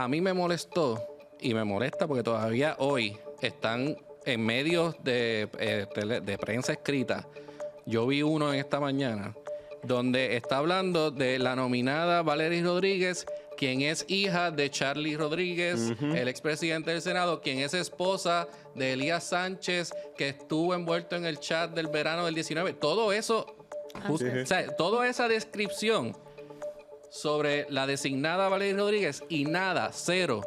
A mí me molestó y me molesta porque todavía hoy están en medios de prensa escrita. Yo vi uno en esta mañana donde está hablando de la nominada Valery Rodríguez, quien es hija de Charlie Rodríguez, el expresidente del Senado, quien es esposa de Elías Sánchez, que estuvo envuelto en el chat del verano del 19. Todo eso, o sea, toda esa descripción sobre la designada Valery Rodríguez y nada, cero,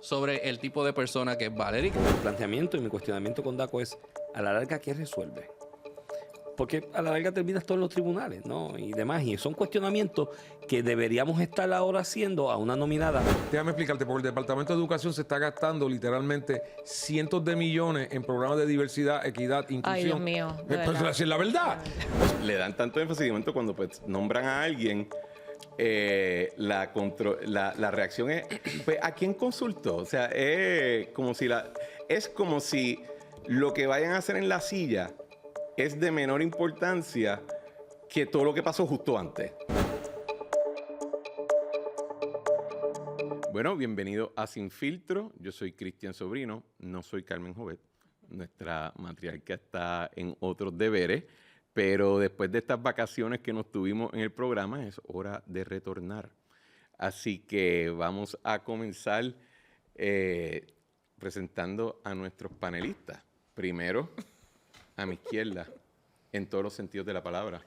sobre el tipo de persona que es Valery. Mi planteamiento y mi cuestionamiento con DACO es, a la larga, ¿qué resuelve? Porque a la larga terminas todo en los tribunales, ¿no? Y demás. Y son cuestionamientos que deberíamos estar ahora haciendo a una nominada. Déjame explicarte, porque el Departamento de Educación se está gastando literalmente cientos de millones en programas de diversidad, equidad, inclusión. Ay, Dios mío. De Pues verdad. decir la verdad. Le dan tanto énfasis cuando pues, nombran a alguien, la reacción es, pues, ¿a quién consultó? O sea, es como si lo que vayan a hacer en la silla es de menor importancia que todo lo que pasó justo antes. Bueno, bienvenido a Sin Filtro. Yo soy Cristian Sobrino, no soy Carmen Jovet. Nuestra matriarca está en otros deberes, pero después de estas vacaciones que nos tuvimos en el programa, es hora de retornar. Así que vamos a comenzar presentando a nuestros panelistas. Primero, a mi izquierda, en todos los sentidos de la palabra.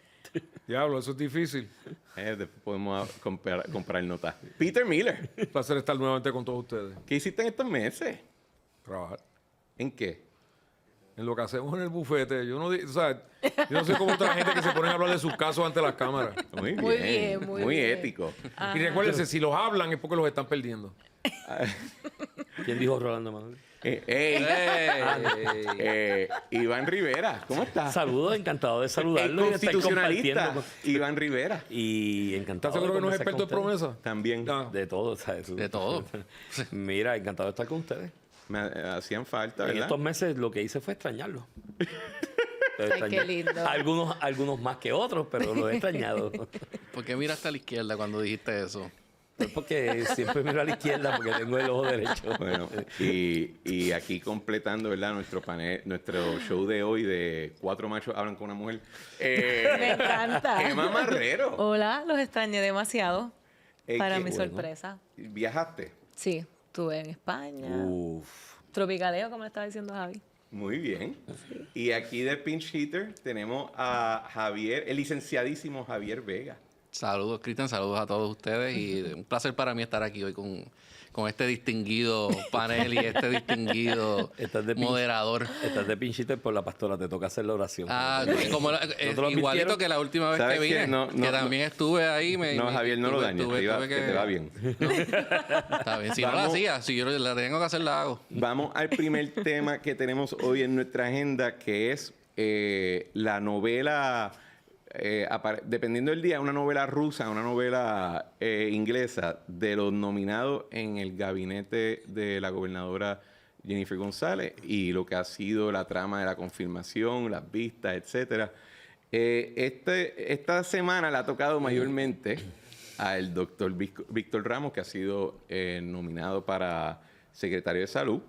Diablo, eso es difícil. Después podemos comprar notas. Peter Miller, Un placer estar nuevamente con todos ustedes. ¿qué hiciste en estos meses? Trabajar. ¿En qué? En lo que hacemos en el bufete. Yo no sé cómo está la gente que se pone a hablar de sus casos ante las cámaras. Muy Muy bien, bien, muy muy bien. ético. Ajá. Y recuérdense, si los hablan es porque los están perdiendo. ¿Quién dijo Rolando Manuel? Iván Rivera, ¿cómo estás? Saludos, encantado de El saludarlo y de estar constitucionalista compartiendo. Iván Rivera. Y encantado. ¿Estás seguro de que no es conversar experto en con ustedes. promesa? También De todo, ¿sabes? De todo. Mira, encantado de estar con ustedes. me hacían falta, En ¿verdad? estos meses lo que hice fue extrañarlo. Ay, qué lindo. Algunos más que otros, pero lo he extrañado. ¿Por qué miraste a la izquierda cuando dijiste eso? Es porque siempre miro a la izquierda porque tengo el ojo derecho. Bueno, y aquí completando, ¿verdad? Nuestro panel, nuestro show de hoy de 4 machos hablan con una mujer. Me encanta. Emma Marrero. Hola, los extrañé demasiado. Para mi bueno. sorpresa. ¿Viajaste? Sí, estuve en España. Uf. Tropicaleo, como le estaba diciendo Javi. Muy bien. Y aquí de Pinch Hitter tenemos a Javier, el licenciadísimo Javier Vega. Saludos, Cristian, saludos a todos ustedes y un placer para mí estar aquí hoy con este distinguido panel y este distinguido Estás de moderador. Estás de pinchita por la pastora, te toca hacer la oración. Como ¿No te lo igualito advirtieron? que la última vez ¿Sabes que vine, qué? No, que también estuve ahí. No, Javier, no lo dañes, que te va bien. Está bien, si no la Vamos. hacía, si yo la tengo que hacer, la hago. Vamos al primer tema que tenemos hoy en nuestra agenda, que es la novela, dependiendo del día, una novela rusa, una novela inglesa, de los nominados en el gabinete de la gobernadora Jennifer González y lo que ha sido la trama de la confirmación, las vistas, etcétera. Esta semana le ha tocado mayormente al doctor Víctor Ramos, que ha sido nominado para secretario de Salud.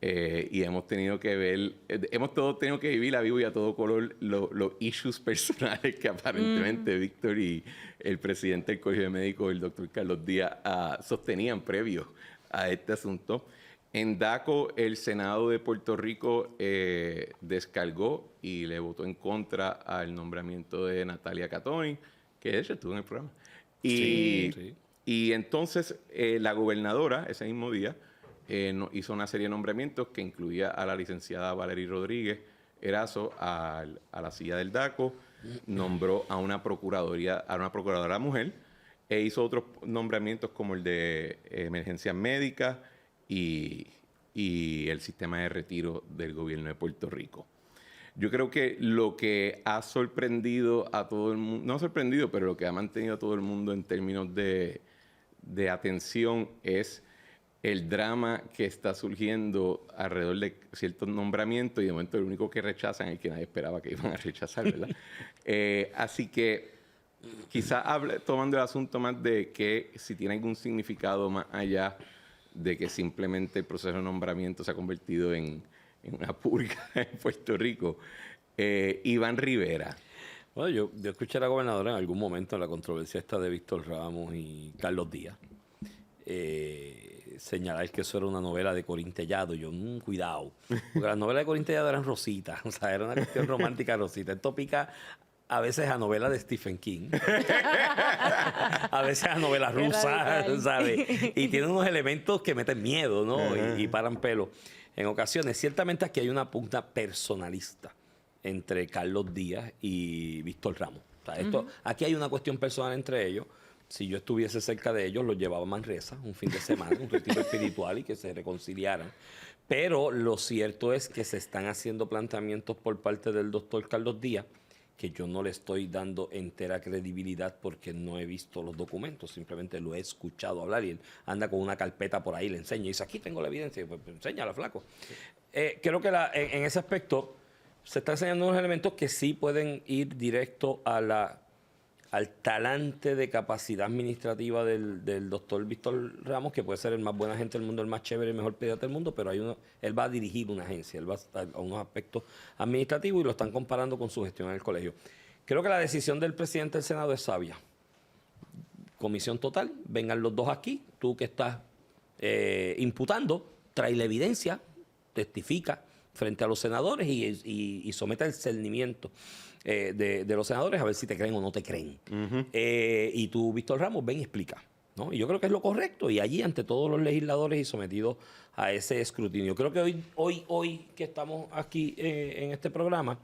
Y hemos tenido que ver, hemos todos tenido que vivir a vivo y a todo color los issues personales que aparentemente Víctor y el presidente del Colegio de Médicos, el doctor Carlos Díaz, sostenían previo a este asunto. En DACO, el Senado de Puerto Rico descargó y le votó en contra al nombramiento de Natalia Catoni, que de hecho estuvo en el programa. Y entonces la gobernadora, ese mismo día, hizo una serie de nombramientos que incluía a la licenciada Valery Rodríguez Erazo a la silla del DACO, nombró a una procuradora mujer e hizo otros nombramientos como el de emergencias médicas y el sistema de retiro del gobierno de Puerto Rico. Yo creo que lo que ha sorprendido a todo el mundo, no sorprendido, pero lo que ha mantenido a todo el mundo en términos de atención es el drama que está surgiendo alrededor de ciertos nombramientos y de momento el único que rechazan es el que nadie esperaba que iban a rechazar, ¿verdad? Así que quizás tomando el asunto más de que si tiene algún significado más allá de que simplemente el proceso de nombramiento se ha convertido en una purga en Puerto Rico. Iván Rivera. Bueno, yo escuché a la gobernadora en algún momento en la controversia esta de Víctor Ramos y Carlos Díaz señalar que eso era una novela de Corín Tellado. Yo, cuidado, porque las novelas de Corín Tellado eran rositas, o sea, era una cuestión romántica rosita. Esto pica a veces a novela de Stephen King, a veces a novela rusa, ¿sabes? Y tiene unos elementos que meten miedo, ¿no? Y paran pelo. En ocasiones, ciertamente aquí hay una punta personalista entre Carlos Díaz y Víctor Ramos. O sea, aquí hay una cuestión personal entre ellos. Si yo estuviese cerca de ellos, los llevaba a Manresa un fin de semana, un retiro espiritual y que se reconciliaran. Pero lo cierto es que se están haciendo planteamientos por parte del doctor Carlos Díaz que yo no le estoy dando entera credibilidad porque no he visto los documentos, simplemente lo he escuchado hablar y él anda con una carpeta por ahí, le enseña y dice, aquí tengo la evidencia, pues enséñala, flaco. Creo que en ese aspecto se están enseñando unos elementos que sí pueden ir directo a al talante de capacidad administrativa del doctor Víctor Ramos, que puede ser el más buena gente del mundo, el más chévere, el mejor pediatra del mundo, pero él va a dirigir una agencia, él va a estar a unos aspectos administrativos y lo están comparando con su gestión en el colegio. Creo que la decisión del presidente del Senado es sabia. Comisión total, vengan los dos aquí, tú que estás imputando, trae la evidencia, testifica frente a los senadores y somete el cernimiento de los senadores a ver si te creen o no te creen. Y tú, Víctor Ramos, ven y explica, ¿no? Y yo creo que es lo correcto y allí ante todos los legisladores y sometidos a ese escrutinio. Creo que hoy que estamos aquí en este programa,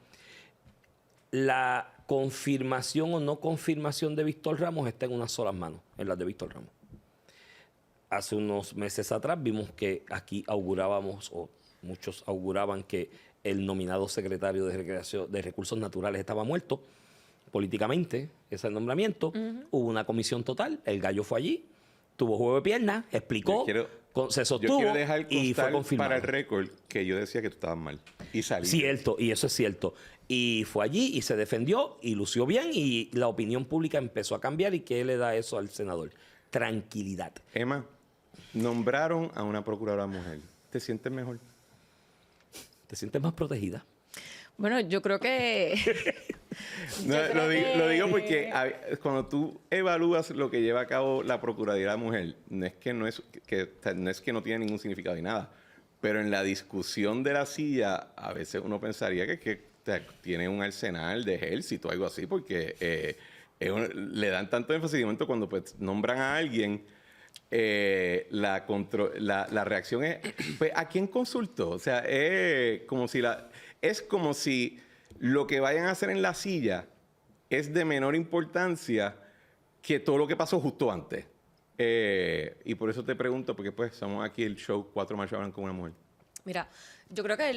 la confirmación o no confirmación de Víctor Ramos está en unas solas manos, en las de Víctor Ramos. Hace unos meses atrás vimos que aquí augurábamos, o muchos auguraban que el nominado secretario de Recursos Naturales estaba muerto políticamente, ese es el nombramiento. Hubo una comisión total, el gallo fue allí, tuvo juego de piernas, explicó, se sostuvo yo quiero dejar y fue constar confirmado. para el récord que yo decía que tú estabas mal. Y salí. Cierto, y eso es cierto. Y fue allí y se defendió y lució bien y la opinión pública empezó a cambiar. ¿Y qué le da eso al senador? Tranquilidad. Emma, nombraron a una procuradora mujer. ¿Te sientes mejor? ¿Te sientes más protegida? Bueno, yo creo que... Lo digo porque cuando tú evalúas lo que lleva a cabo la Procuraduría de la Mujer, no es que no tiene ningún significado ni nada, pero en la discusión de la silla, a veces uno pensaría que tiene un arsenal de ejército o algo así, porque le dan tanto énfasis cuando pues, nombran a alguien. La reacción es, pues, ¿a quién consultó? O sea, es como si lo que vayan a hacer en la silla es de menor importancia que todo lo que pasó justo antes. Y por eso te pregunto, porque pues somos aquí el show 4 machos hablan con una mujer. Mira, yo creo que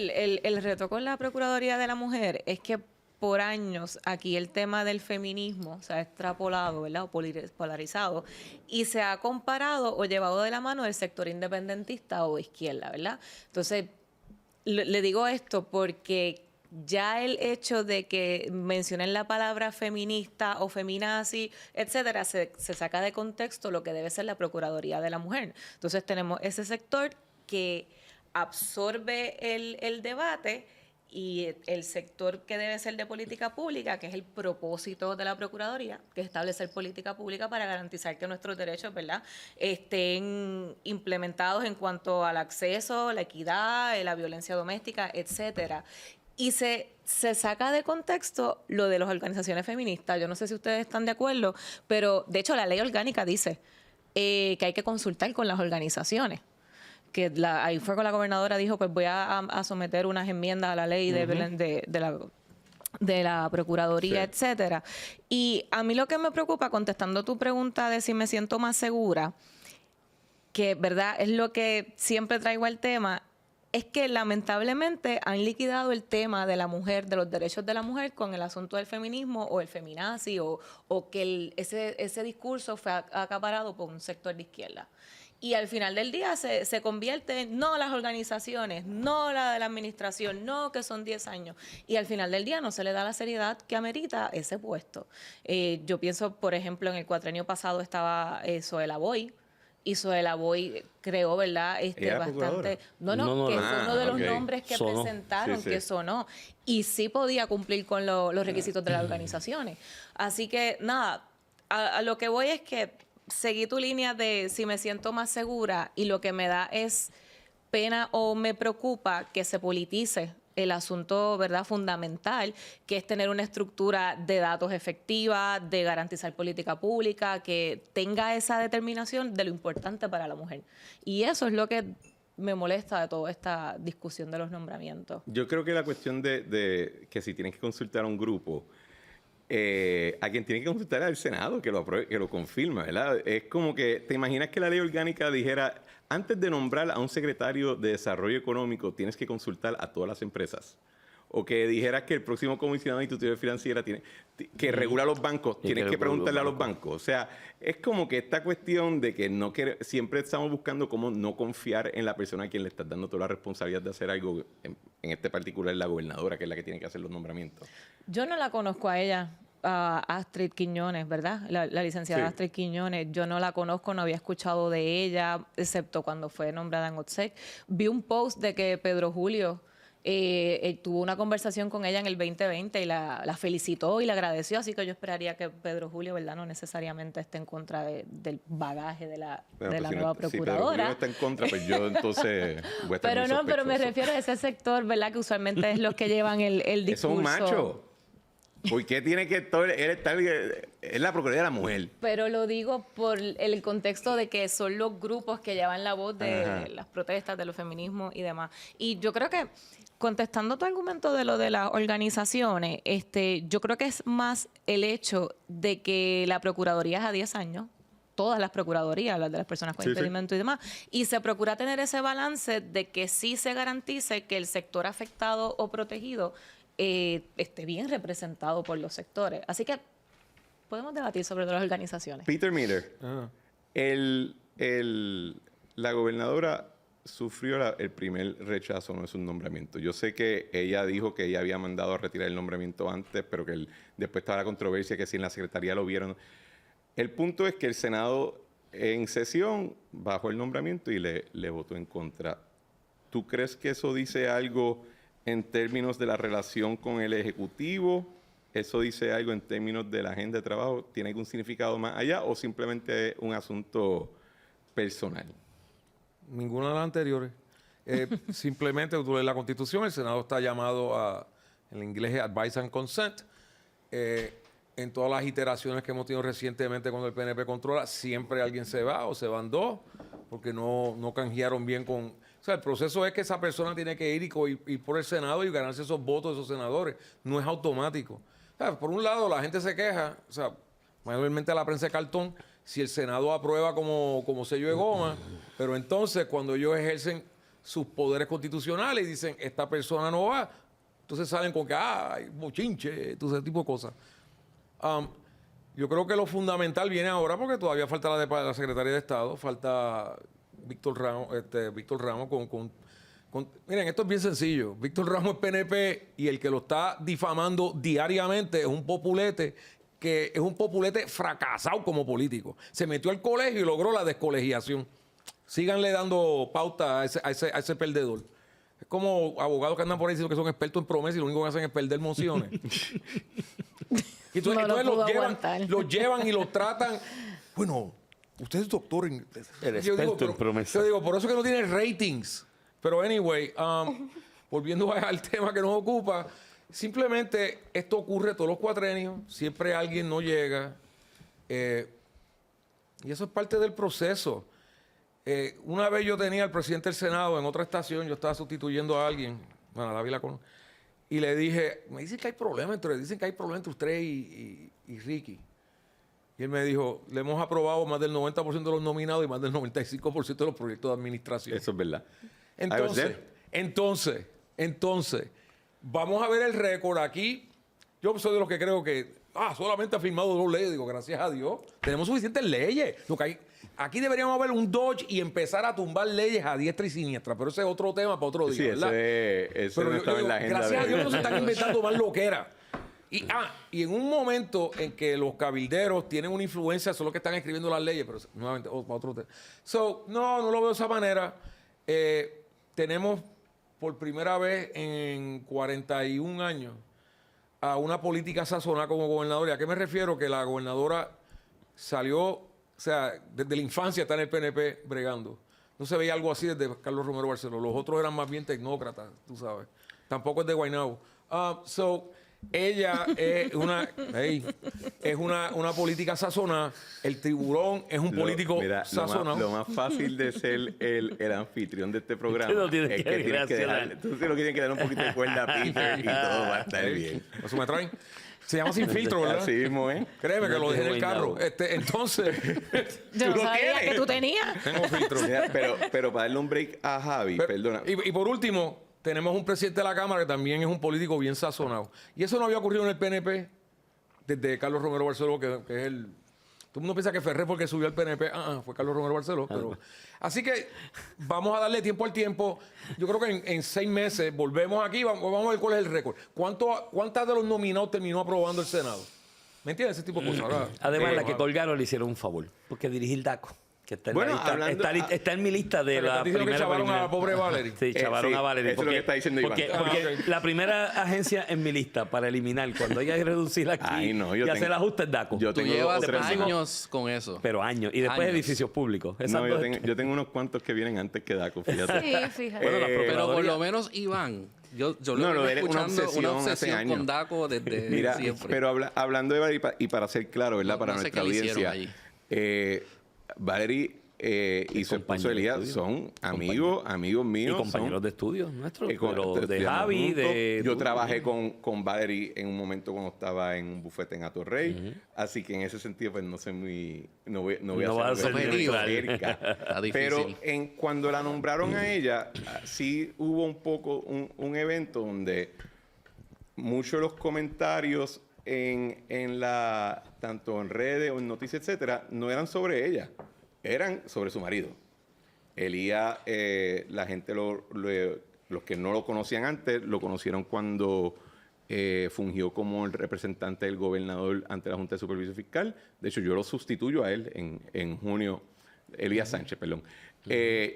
el reto con la Procuraduría de la Mujer es que por años aquí el tema del feminismo se ha extrapolado, ¿verdad? O polarizado y se ha comparado o llevado de la mano del sector independentista o de izquierda, ¿verdad? Entonces, le digo esto porque ya el hecho de que mencionen la palabra feminista o feminazi, etcétera, se saca de contexto lo que debe ser la Procuraduría de la Mujer. Entonces tenemos ese sector que absorbe el debate y el sector que debe ser de política pública, que es el propósito de la Procuraduría, que es establecer política pública para garantizar que nuestros derechos, ¿verdad?, estén implementados en cuanto al acceso, la equidad, la violencia doméstica, etcétera. Y se saca de contexto lo de las organizaciones feministas. Yo no sé si ustedes están de acuerdo, pero de hecho la ley orgánica dice que hay que consultar con las organizaciones. Que ahí fue con la gobernadora, dijo, pues voy a someter unas enmiendas a la ley de la Procuraduría, sí, etcétera. Y a mí lo que me preocupa, contestando tu pregunta de si me siento más segura, que verdad es lo que siempre traigo al tema, es que lamentablemente han liquidado el tema de la mujer, de los derechos de la mujer, con el asunto del feminismo o el feminazi, o que ese discurso fue acaparado por un sector de izquierda. Y al final del día se convierte en no las organizaciones, no la de la administración, no que son 10 años. Y al final del día no se le da la seriedad que amerita ese puesto. Yo pienso, por ejemplo, en el cuatrenio pasado estaba Zoela Boy, y Zoela Boy creó, ¿verdad? ¿Ella era Bastante. procuradora? No, que fue uno de los ok. nombres que Sonó. presentaron, Sí, sí. que sonó. Y sí podía cumplir con los requisitos de las organizaciones. Así que, nada, a lo que voy es que seguí tu línea de si me siento más segura y lo que me da es pena o me preocupa que se politice el asunto, ¿verdad?, fundamental, que es tener una estructura de datos efectiva, de garantizar política pública, que tenga esa determinación de lo importante para la mujer. Y eso es lo que me molesta de toda esta discusión de los nombramientos. Yo creo que la cuestión de que si tienes que consultar a un grupo, a quien tiene que consultar es al Senado, que lo apruebe, que lo confirma, ¿verdad? Es como que, ¿te imaginas que la ley orgánica dijera, antes de nombrar a un secretario de Desarrollo Económico, tienes que consultar a todas las empresas? O que dijeras que el próximo comisionado de instituciones financieras que regula los bancos, tienes que preguntarle a los bancos. O sea, es como que esta cuestión de que siempre estamos buscando cómo no confiar en la persona a quien le estás dando toda la responsabilidad de hacer algo, en este particular la gobernadora, que es la que tiene que hacer los nombramientos. Yo no la conozco a ella, a Astrid Quiñones, ¿verdad? La licenciada Sí. Astrid Quiñones. Yo no la conozco, no había escuchado de ella, excepto cuando fue nombrada en OTSEC. Vi un post de que Pedro Julio tuvo una conversación con ella en el 2020 y la felicitó y la agradeció, así que yo esperaría que Pedro Julio, ¿verdad?, no necesariamente esté en contra del bagaje de la nueva Si Pedro procuradora. Julio está en contra, pues yo entonces voy a estar Pero muy no, pero me sospechoso. refiero a ese sector, ¿verdad?, que usualmente es los que llevan el discurso. Es un macho. ¿Por qué tiene que él estar? Es la Procuraduría de la Mujer. Pero lo digo por el contexto de que son los grupos que llevan la voz de Ajá. las protestas, de los feminismos y demás. Y yo creo que, contestando tu argumento de lo de las organizaciones, yo creo que es más el hecho de que la Procuraduría es a 10 años, todas las procuradurías, las de las personas con Sí, sí. impedimento y demás, y se procura tener ese balance de que sí se garantice que el sector afectado o protegido esté bien representado por los sectores. Así que podemos debatir sobre las organizaciones. Peter Miller, Ajá. la gobernadora sufrió el primer rechazo de su nombramiento. Yo sé que ella dijo que ella había mandado a retirar el nombramiento antes, pero que después estaba la controversia que si en la secretaría lo vieron. El punto es que el Senado en sesión bajó el nombramiento y le votó en contra. ¿Tú crees que eso dice algo en términos de la relación con el Ejecutivo? ¿Eso dice algo en términos de la agenda de trabajo? ¿Tiene algún significado más allá o simplemente es un asunto personal? Ninguna de las anteriores. Simplemente tú lees la Constitución, el Senado está llamado a, en inglés, Advice and Consent. En todas las iteraciones que hemos tenido recientemente cuando el PNP controla, siempre alguien se va o se van dos, porque no canjearon bien con... O sea, el proceso es que esa persona tiene que ir y por el Senado y ganarse esos votos de esos senadores. No es automático. O sea, por un lado, la gente se queja, o sea, mayormente la prensa de cartón, si el Senado aprueba como sello de goma, pero entonces cuando ellos ejercen sus poderes constitucionales y dicen, esta persona no va, entonces salen con que, ay, bochinche, todo ese tipo de cosas. Yo creo que lo fundamental viene ahora porque todavía falta la Secretaría de Estado, falta Víctor Ramos miren, esto es bien sencillo. Víctor Ramos es PNP y el que lo está difamando diariamente es un populete que es un populete fracasado como político. Se metió al colegio y logró la descolegiación. Síganle dando pauta a ese perdedor. Es como abogados que andan por ahí diciendo que son expertos en promesas y lo único que hacen es perder mociones. Y entonces, No lo pudo los aguantar. llevan y los tratan. Bueno, usted es doctor en... El experto en promesas. Yo digo, por eso es que no tiene ratings. Pero anyway, volviendo al tema que nos ocupa, simplemente esto ocurre todos los cuatrenios, siempre alguien no llega. Y eso es parte del proceso. Una vez yo tenía al presidente del Senado en otra estación, yo estaba sustituyendo a alguien, bueno, David la conoce, y le dije, dicen que hay problema entre usted y Ricky. Y él me dijo, le hemos aprobado más del 90% de los nominados y más del 95% de los proyectos de administración. Eso es verdad. Entonces, vamos a ver el récord aquí. Yo soy de los que creo que solamente ha firmado 2 leyes. Digo, gracias a Dios. Tenemos suficientes leyes. Lo que aquí deberíamos haber un Dodge y empezar a tumbar leyes a diestra y siniestra. Pero ese es otro tema para otro día, Sí, ¿verdad? eso no estaba en la agenda. Gracias a Dios no se están inventando más loqueras. Y en un momento en que los cabilderos tienen una influencia, son los que están escribiendo las leyes, pero nuevamente, otro tema. No lo veo de esa manera. Tenemos por primera vez en 41 años a una política sazonada como gobernadora. ¿A qué me refiero? Que la gobernadora salió, o sea, desde la infancia está en el PNP bregando. No se veía algo así desde Carlos Romero Barceló. Los otros eran más bien tecnócratas, tú sabes. Tampoco es de Guaynabo. Ella es una política sazonada. El tiburón es un político sazonado. Lo más fácil de ser el anfitrión de este programa No es tienes que que tienes que gracias. dejar, tú lo que tienes que dar un poquito de cuerda a Peter y todo va a estar bien. Eso me traen. Se llama Sin Filtro, ¿verdad? Así mismo, ¿eh? Créeme que No lo dejé en el tengo carro. Entonces, Yo no lo sabía tienes. que tú tenías. tengo filtro. Mira, pero para darle un break a Javi, perdona. Y por último, tenemos un presidente de la Cámara que también es un político bien sazonado. Y eso no había ocurrido en el PNP desde Carlos Romero Barceló, que es el... Todo el mundo piensa que Ferrer porque subió al PNP. Fue Carlos Romero Barceló. Pero... Así que vamos a darle tiempo al tiempo. Yo creo que en 6 meses volvemos aquí. Vamos a ver cuál es el récord. ¿Cuántas de los nominados terminó aprobando el Senado? ¿Me entiendes? Ese tipo de cosas. Ahora, Además, la que colgaron le hicieron un favor. Porque dirigí el DACO. Que está en, Bueno, la lista, hablando- está en mi lista de Pero la estás diciendo que primera chavaron a la preliminar. pobre Valerie. Sí, chavaron sí, a Valerie. eso es lo que está diciendo Iván. Porque ok. la primera agencia en mi lista para eliminar, cuando hay que reducir aquí Ay, no, yo y hacer tengo- ajuste es DACO. yo Tú tengo llevas otros- años con eso. Pero años. Y después Años. edificios públicos. Esas No, dos- yo tengo unos cuantos que vienen antes que DACO, fíjate. Sí, fíjate. Bueno, la Pero por Procuraduría- lo menos Iván, yo No, lo lo vengo eres una escuchando obsesión una hace obsesión años. con Daco desde Mira, siempre. pero hablando de Valerie, y para ser claro, ¿verdad? No- Para no sé nuestra qué le hicieron audiencia, allí. Valerie y su esposo compañero de Elías estudio. son amigos y míos. compañeros son- de estudios nuestros. Eh, con- Pero de estudiamos Javi, juntos. de... Yo trabajé con Valerie en un momento cuando estaba en un bufete en Atorrey, así que en ese sentido pues no sé muy... No voy No vas a ser muy neutral. cerca. Está difícil. Pero cuando la nombraron a ella, sí hubo un poco un evento donde muchos de los comentarios en la tanto en redes o en noticias, etcétera, no eran sobre ella, eran sobre su marido. Elías, la gente, los que no lo conocían antes, lo conocieron cuando fungió como el representante del gobernador ante la Junta de Supervisión Fiscal. De hecho, yo lo sustituyo a él en junio, Elías Sánchez, perdón.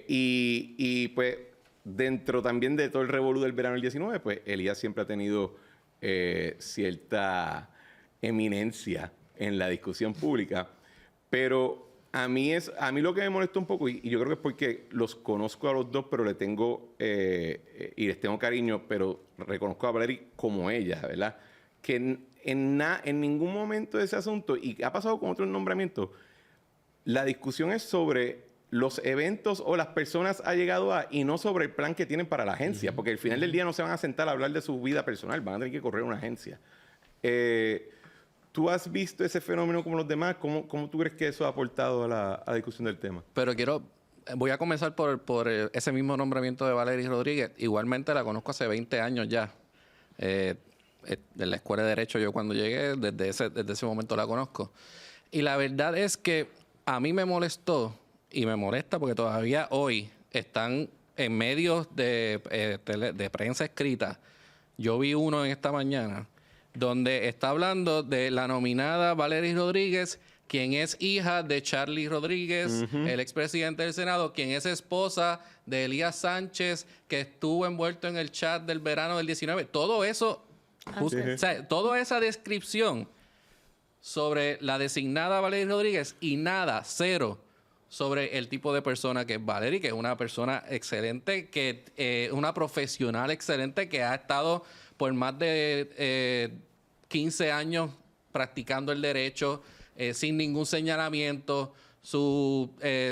Y pues dentro también de todo el revolú del verano del 19, pues Elías siempre ha tenido cierta eminencia en la discusión pública, pero a mí lo que me molesta un poco, y yo creo que es porque los conozco a los dos, pero le tengo y les tengo cariño, pero reconozco a Valerie como ella, ¿verdad? Que en ningún momento de ese asunto, y ha pasado con otros nombramientos, la discusión es sobre los eventos o las personas ha llegado a, y no sobre el plan que tienen para la agencia, porque al final del día no se van a sentar a hablar de su vida personal, van a tener que correr una agencia. ¿Tú has visto ese fenómeno como los demás? ¿Cómo tú crees que eso ha aportado a la discusión del tema? Pero voy a comenzar por ese mismo nombramiento de Valerie Rodríguez. Igualmente la conozco hace 20 años ya. En la Escuela de Derecho yo cuando llegué, desde ese momento la conozco. Y la verdad es que a mí me molestó y me molesta porque todavía hoy están en medios de prensa escrita. Yo vi uno en esta mañana donde está hablando de la nominada Valerie Rodríguez, quien es hija de Charlie Rodríguez, el expresidente del Senado, quien es esposa de Elías Sánchez, que estuvo envuelto en el chat del verano del 19. Todo eso, o sea, toda esa descripción sobre la designada Valerie Rodríguez y nada, cero, sobre el tipo de persona que es Valerie, que es una persona excelente, que una profesional excelente, que ha estado por más de 15 años practicando el derecho sin ningún señalamiento.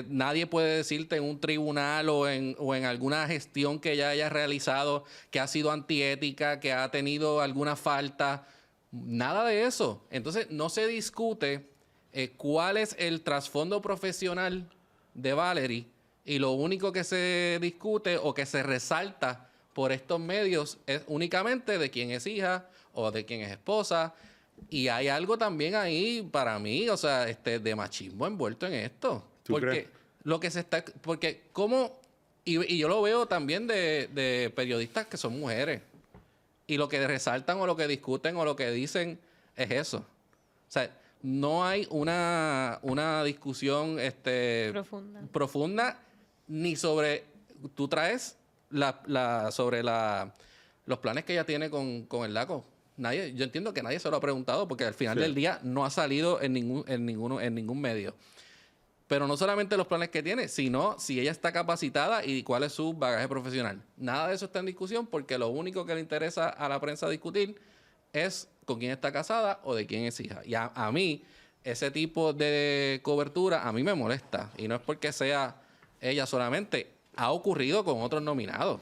Nadie puede decirte en un tribunal o en alguna gestión que ella haya realizado que ha sido antiética, que ha tenido alguna falta. Nada de eso. Entonces, no se discute cuál es el trasfondo profesional de Valerie, y lo único que se discute o que se resalta por estos medios es únicamente de quién es hija o de quién es esposa. Y hay algo también ahí para mí, o sea, de machismo envuelto en esto. ¿Tú Porque crees? lo que se está... Porque cómo... Y yo lo veo también de periodistas que son mujeres. Y lo que resaltan o lo que discuten o lo que dicen es eso. O sea, no hay una discusión profunda ni sobre... Tú traes sobre los planes que ella tiene con el DACO. Yo entiendo que nadie se lo ha preguntado porque al final del día no ha salido en ningún medio. Pero no solamente los planes que tiene, sino si ella está capacitada y cuál es su bagaje profesional. Nada de eso está en discusión porque lo único que le interesa a la prensa discutir es con quién está casada o de quién es hija. Y a mí, ese tipo de cobertura a mí me molesta. Y no es porque sea ella solamente. Ha ocurrido con otros nominados.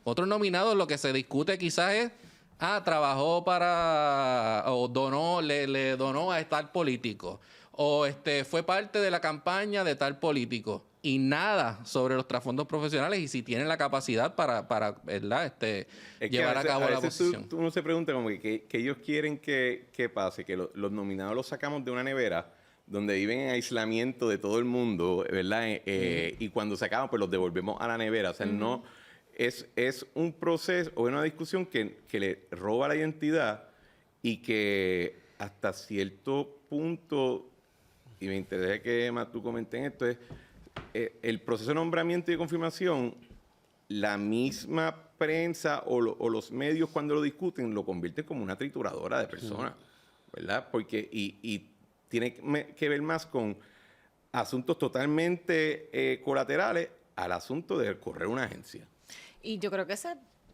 Otros nominados lo que se discute quizás es, trabajó o donó, le donó a tal político. O fue parte de la campaña de tal político. Y nada sobre los trasfondos profesionales y si tienen la capacidad para ¿verdad? Llevar a cabo la posición. Uno se pregunta como que ellos quieren que pase, que los nominados los sacamos de una nevera donde viven en aislamiento de todo el mundo, ¿verdad? Y cuando se acaban, pues los devolvemos a la nevera. O sea, no es un proceso o una discusión que le roba la identidad y que hasta cierto punto, y me interesa que tú comentes en esto, es el proceso de nombramiento y de confirmación, la misma prensa o los medios cuando lo discuten lo convierten como una trituradora de personas, ¿verdad? Porque y tiene que ver más con asuntos totalmente colaterales al asunto de correr una agencia. Y yo creo que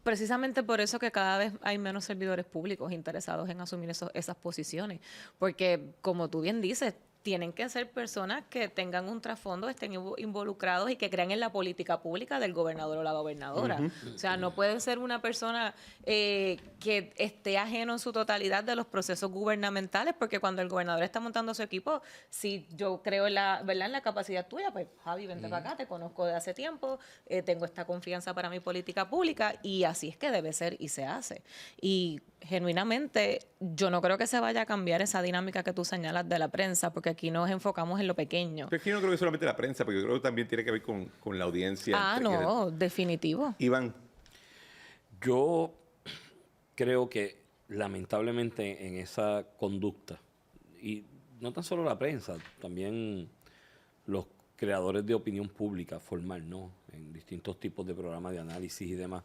precisamente por eso que cada vez hay menos servidores públicos interesados en asumir esas posiciones. Porque, como tú bien dices, tienen que ser personas que tengan un trasfondo, estén involucrados y que crean en la política pública del gobernador o la gobernadora. O sea, no puede ser una persona que esté ajeno en su totalidad de los procesos gubernamentales, porque cuando el gobernador está montando su equipo, si yo creo ¿verdad? En la capacidad tuya, pues Javi, vente para acá, te conozco de hace tiempo, tengo esta confianza para mi política pública y así es que debe ser y se hace. Y genuinamente, yo no creo que se vaya a cambiar esa dinámica que tú señalas de la prensa, porque aquí nos enfocamos en lo pequeño. Pero es que yo no creo que solamente la prensa, porque yo creo que también tiene que ver con la audiencia. Definitivo. Iván. Yo creo que lamentablemente en esa conducta, y no tan solo la prensa, también los creadores de opinión pública formal, ¿no? En distintos tipos de programas de análisis y demás,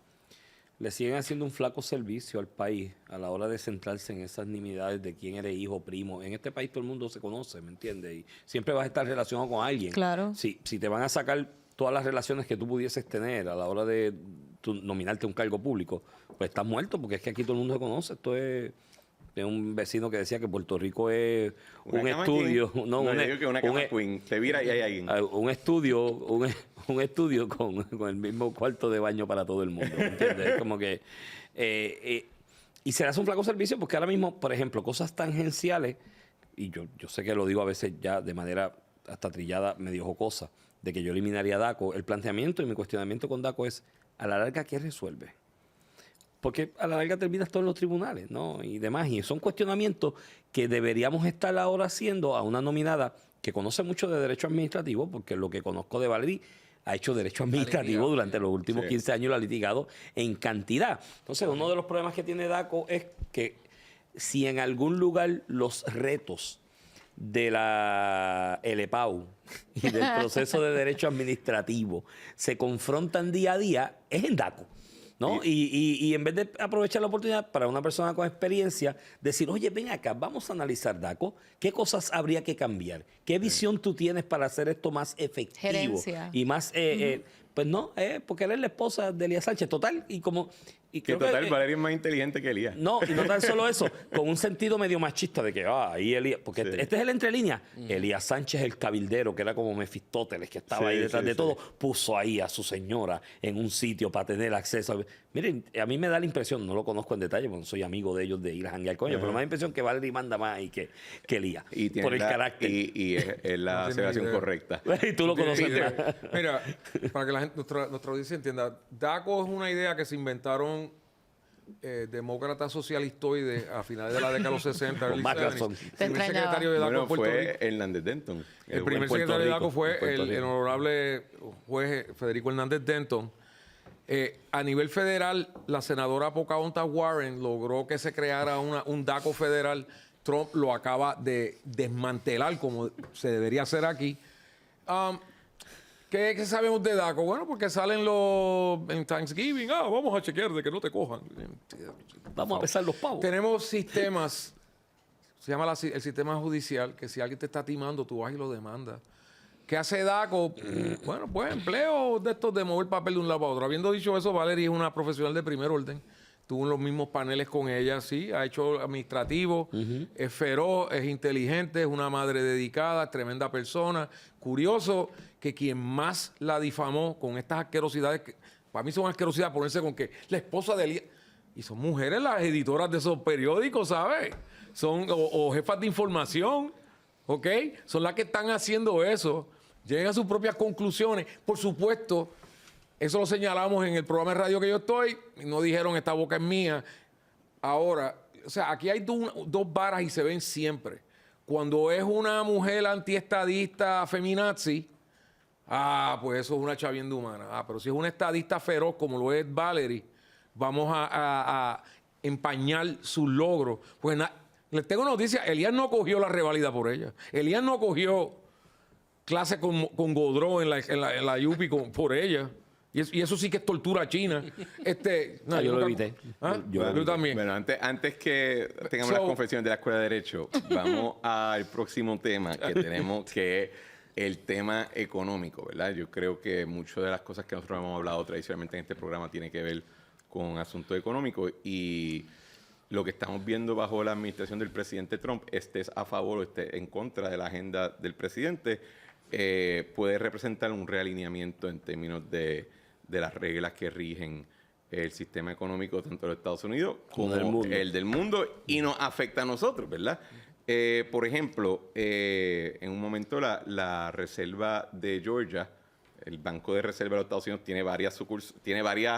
le siguen haciendo un flaco servicio al país a la hora de centrarse en esas nimiedades de quién eres hijo, primo. En este país todo el mundo se conoce, ¿me entiendes? Y siempre vas a estar relacionado con alguien. Claro. Si te van a sacar todas las relaciones que tú pudieses tener a la hora de nominarte a un cargo público, pues estás muerto, porque es que aquí todo el mundo se conoce. Esto es de un vecino que decía que Puerto Rico es un estudio. Se vira y hay alguien. Un estudio con el mismo cuarto de baño para todo el mundo, ¿me entiendes? Es como que... y se le hace un flaco servicio porque ahora mismo, por ejemplo, cosas tangenciales, y yo sé que lo digo a veces ya de manera hasta trillada, medio jocosa, de que yo eliminaría DACO. El planteamiento y mi cuestionamiento con DACO es, a la larga, ¿qué resuelve? Porque a la larga terminas todo en los tribunales, ¿no? Y demás. Y son cuestionamientos que deberíamos estar ahora haciendo a una nominada que conoce mucho de derecho administrativo, porque lo que conozco de Valerie ha hecho derecho administrativo durante los últimos 15 años, lo ha litigado en cantidad. Entonces, uno de los problemas que tiene DACO es que si en algún lugar los retos de la ELEPAU y del proceso de derecho administrativo se confrontan día a día, es en DACO, ¿no? Y en vez de aprovechar la oportunidad para una persona con experiencia, decir, oye, ven acá, vamos a analizar, DACO, ¿qué cosas habría que cambiar? ¿Qué visión tú tienes para hacer esto más efectivo? Gerencia. Y más, pues no, porque él es la esposa de Elías Sánchez, total, y como... Y que total, Valeria es más inteligente que Elías. No, y no tan solo eso, con un sentido medio machista de que, ahí Elías, porque este es el entre líneas. Elías Sánchez, el cabildero, que era como Mefistóteles, que estaba ahí detrás de todo, puso ahí a su señora en un sitio para tener acceso. Miren, a mí me da la impresión, no lo conozco en detalle, porque no soy amigo de ellos de ir a janguear con ellos, pero me da la impresión que Valeria manda más ahí que Elías, por el carácter. Y es la aseveración correcta. Y tú lo conoces. Mira, para que la gente, nuestra audiencia entienda, DACO es una idea que se inventaron demócratas socialistoides a finales de la década de los 60. Con Mark Lawson. El primer secretario de DACO en Puerto fue Rico. Hernández Denton. El primer secretario de DACO fue el honorable juez Federico Hernández Denton. A nivel federal, la senadora Pocahontas Warren logró que se creara un DACO federal. Trump lo acaba de desmantelar como se debería hacer aquí. ¿Qué sabemos de DACO? Bueno, porque salen en Thanksgiving. Vamos a chequear de que no te cojan. Vamos a pesar los pavos. Tenemos sistemas, se llama el sistema judicial, que si alguien te está timando, tú vas y lo demandas. ¿Qué hace DACO? Bueno, pues empleo de estos de mover papel de un lado para otro. Habiendo dicho eso, Valerie es una profesional de primer orden. Tuvo los mismos paneles con ella, sí. Ha hecho administrativo, es feroz, es inteligente, es una madre dedicada, tremenda persona. Curioso que quien más la difamó con estas asquerosidades, que para mí son asquerosidades, ponerse con que la esposa de Elías... Y son mujeres las editoras de esos periódicos, ¿sabes? Son o jefas de información, ¿ok? Son las que están haciendo eso. Llegan a sus propias conclusiones. Por supuesto, eso lo señalamos en el programa de radio que yo estoy. Y no dijeron, esta boca es mía. Ahora, o sea, aquí hay dos varas y se ven siempre. Cuando es una mujer antiestadista feminazi, pues eso es una chavienda humana. Pero si es una estadista feroz como lo es Valerie, vamos a empañar sus logros. Pues les tengo noticia, Elías no cogió la revalida por ella. Elías no cogió clase con Godró en la UPI por ella. Y eso sí que es tortura china. Yo lo evité. Yo también. Bueno, antes que tengamos las confesiones de la Escuela de Derecho, vamos al próximo tema que tenemos, que es el tema económico, ¿verdad? Yo creo que muchas de las cosas que nosotros hemos hablado tradicionalmente en este programa tiene que ver con asuntos económicos, y lo que estamos viendo bajo la administración del presidente Trump, estés a favor o estés en contra de la agenda del presidente, puede representar un realineamiento en términos de las reglas que rigen el sistema económico tanto de los Estados Unidos como el del mundo, y nos afecta a nosotros, ¿verdad? Por ejemplo, en un momento la Reserva de Georgia, el Banco de Reserva de los Estados Unidos, tiene varias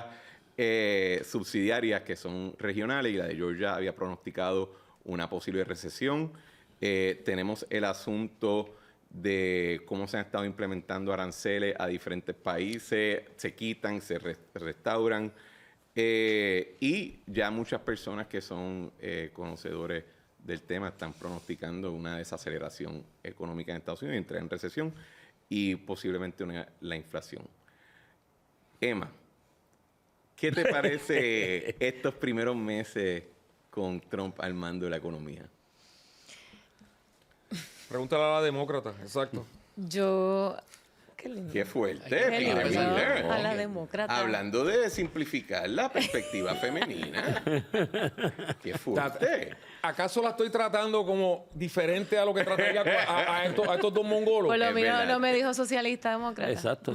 subsidiarias que son regionales, y la de Georgia había pronosticado una posible recesión. Tenemos el asunto de cómo se han estado implementando aranceles a diferentes países, se quitan, se restauran, y ya muchas personas que son conocedores del tema están pronosticando una desaceleración económica en Estados Unidos, entrar en recesión y posiblemente la inflación. Emma, ¿qué te parece estos primeros meses con Trump al mando de la economía? Pregúntale a la demócrata, exacto. Qué lindo. Qué fuerte. Qué lindo. Peter Miller. A la demócrata. Hablando de simplificar la perspectiva femenina. Qué fuerte. ¿Acaso la estoy tratando como diferente a lo que trataría a estos dos mongolos? Por lo Es mío verdad. no me dijo socialista demócrata. Exacto.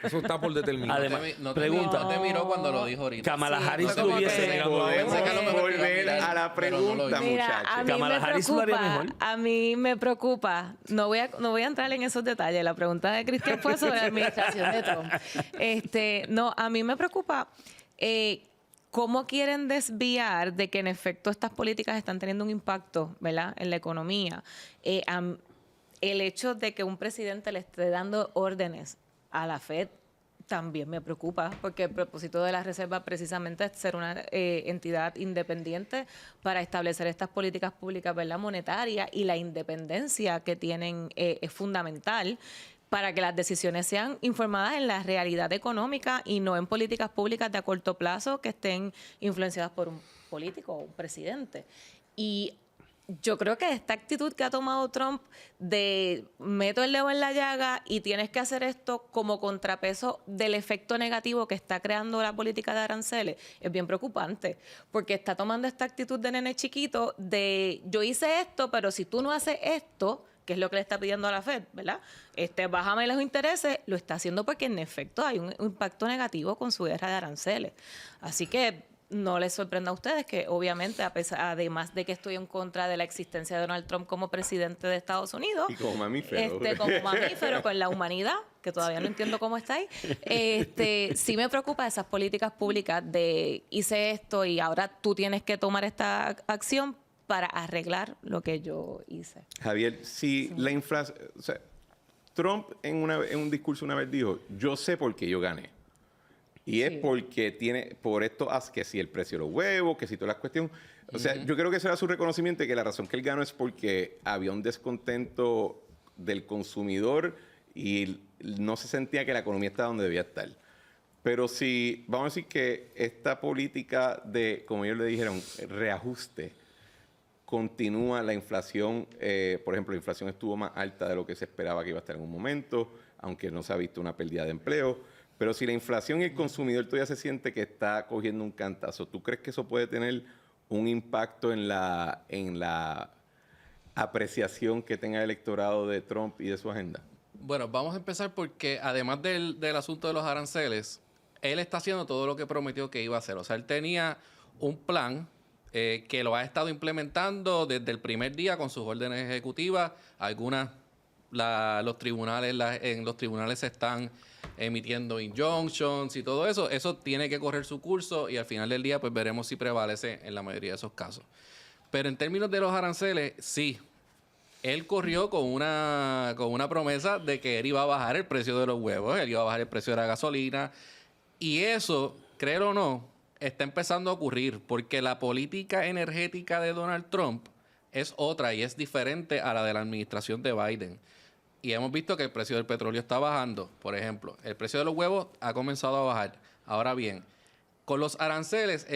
Eso está por determinar. Además, Pregunta. No te miró cuando lo dijo ahorita. Kamala Sí, Harris fue lo como hubiese... que- Podemos Pensé que a lo mejor volver iba a a la pero no lo pregunta, hizo. Mira, muchachos. a mí Kamala me Harris lo haría preocupa, mejor. a mí me preocupa, no voy a entrar en esos detalles, la pregunta de Cristian fue sobre la administración de Trump. No, a mí me preocupa cómo quieren desviar de que en efecto estas políticas están teniendo un impacto, ¿verdad?, en la economía. El hecho de que un presidente le esté dando órdenes a la Fed también me preocupa, porque el propósito de la Reserva precisamente es ser una entidad independiente para establecer estas políticas públicas, ¿verdad?, monetarias, y la independencia que tienen es fundamental para que las decisiones sean informadas en la realidad económica y no en políticas públicas de a corto plazo que estén influenciadas por un político o un presidente. Y yo creo que esta actitud que ha tomado Trump de meto el dedo en la llaga y tienes que hacer esto como contrapeso del efecto negativo que está creando la política de aranceles es bien preocupante, porque está tomando esta actitud de nene chiquito de yo hice esto, pero si tú no haces esto, que es lo que le está pidiendo a la Fed, ¿verdad? Bájame los intereses, lo está haciendo porque en efecto hay un impacto negativo con su guerra de aranceles. Así que no les sorprenda a ustedes que obviamente, además de que estoy en contra de la existencia de Donald Trump como presidente de Estados Unidos, Y como mamífero. como mamífero con la humanidad, que todavía no entiendo cómo está ahí, sí me preocupa esas políticas públicas de hice esto y ahora tú tienes que tomar esta acción para arreglar lo que yo hice. Javier, si la inflación... O sea, Trump en un discurso una vez dijo, yo sé por qué yo gané. Y es porque tiene, por esto, que si el precio de los huevos, que si toda la cuestión. O sea, yo creo que eso era su reconocimiento y que la razón que él ganó es porque había un descontento del consumidor y no se sentía que la economía estaba donde debía estar. Pero si, vamos a decir que esta política de, como ellos le dijeron, reajuste, continúa la inflación, por ejemplo, la inflación estuvo más alta de lo que se esperaba que iba a estar en un momento, aunque no se ha visto una pérdida de empleo. Pero si la inflación y el consumidor todavía se siente que está cogiendo un cantazo, ¿tú crees que eso puede tener un impacto en la apreciación que tenga el electorado de Trump y de su agenda? Bueno, vamos a empezar porque además del asunto de los aranceles, él está haciendo todo lo que prometió que iba a hacer. O sea, él tenía un plan que lo ha estado implementando desde el primer día con sus órdenes ejecutivas. Algunas, los tribunales se están emitiendo injunctions y todo eso. Eso tiene que correr su curso y al final del día pues veremos si prevalece en la mayoría de esos casos. Pero en términos de los aranceles, sí. Él corrió con una promesa de que él iba a bajar el precio de los huevos, él iba a bajar el precio de la gasolina. Y eso, créelo o no, está empezando a ocurrir porque la política energética de Donald Trump es otra y es diferente a la de la administración de Biden. Y hemos visto que el precio del petróleo está bajando. Por ejemplo, el precio de los huevos ha comenzado a bajar. Ahora bien, con los aranceles,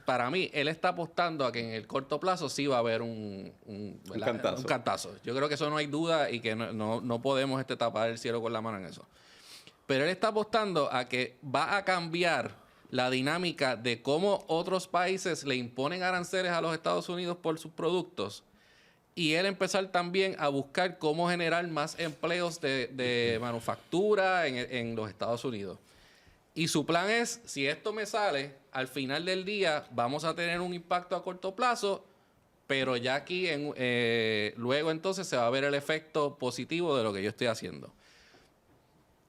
para mí, él está apostando a que en el corto plazo sí va a haber un cantazo. Yo creo que eso no hay duda y que no podemos tapar el cielo con la mano en eso. Pero él está apostando a que va a cambiar la dinámica de cómo otros países le imponen aranceles a los Estados Unidos por sus productos y él empezar también a buscar cómo generar más empleos de manufactura en los Estados Unidos. Y su plan es, si esto me sale, al final del día vamos a tener un impacto a corto plazo, pero ya aquí luego entonces se va a ver el efecto positivo de lo que yo estoy haciendo.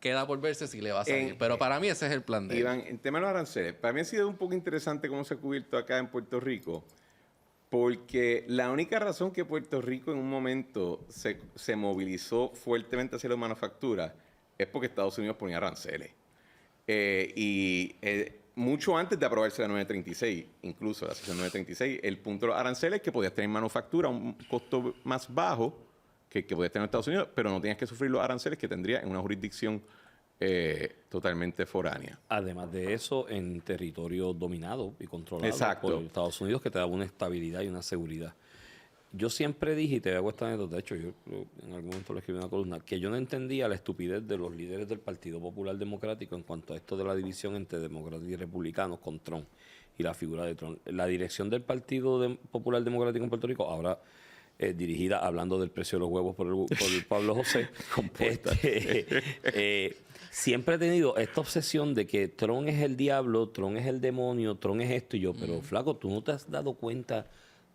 Queda por verse si le va a salir. Pero para mí ese es el plan de Iván, en tema de los aranceles, para mí ha sido un poco interesante cómo se ha cubierto acá en Puerto Rico, porque la única razón que Puerto Rico en un momento se movilizó fuertemente hacia la manufactura es porque Estados Unidos ponía aranceles. Mucho antes de aprobarse la 936, incluso la sesión 936, el punto de los aranceles es que podías tener manufactura a un costo más bajo que podías tener en Estados Unidos, pero no tenías que sufrir los aranceles que tendría en una jurisdicción totalmente foránea. Además de eso, en territorio dominado y controlado Exacto. por Estados Unidos, que te da una estabilidad y una seguridad. Yo siempre dije, y te hago esta anécdota, de hecho, yo en algún momento le escribí una columna, que yo no entendía la estupidez de los líderes del Partido Popular Democrático en cuanto a esto de la división entre demócratas y republicanos con Trump y la figura de Trump. La dirección del Partido Popular Democrático en Puerto Rico, ahora dirigida, hablando del precio de los huevos por Pablo José, siempre he tenido esta obsesión de que Trump es el diablo, Trump es el demonio, Trump es esto y yo, pero flaco, tú no te has dado cuenta,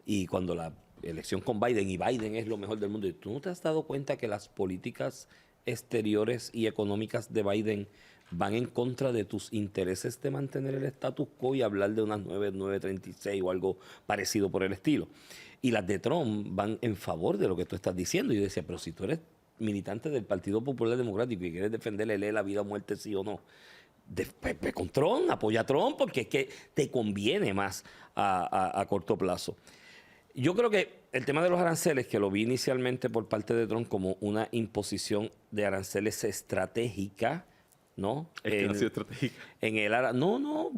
y cuando la elección con Biden, y Biden es lo mejor del mundo, y tú no te has dado cuenta que las políticas exteriores y económicas de Biden van en contra de tus intereses de mantener el status quo y hablar de unas 936 o algo parecido por el estilo. Y las de Trump van en favor de lo que tú estás diciendo. Y yo decía, pero si tú eres militante del Partido Popular Democrático y quieres defenderle la vida o muerte, sí o no, con Trump, apoya a Trump, porque es que te conviene más a corto plazo. Yo creo que el tema de los aranceles, que lo vi inicialmente por parte de Trump como una imposición de aranceles estratégica, ¿no? Es que no ha sido estratégica. No,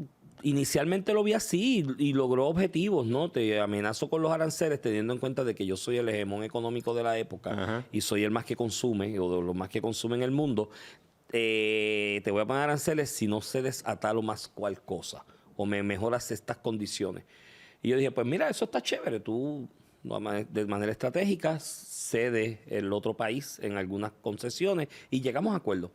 inicialmente lo vi así y logró objetivos, ¿no? Te amenazo con los aranceles teniendo en cuenta de que yo soy el hegemón económico de la época. Ajá. Y soy el más que consume, o de los más que consume en el mundo. Te voy a poner aranceles si no cedes a tal o más cual cosa, o me mejoras estas condiciones. Y yo dije, pues mira, eso está chévere. Tú, de manera estratégica, cedes el otro país en algunas concesiones y llegamos a acuerdos.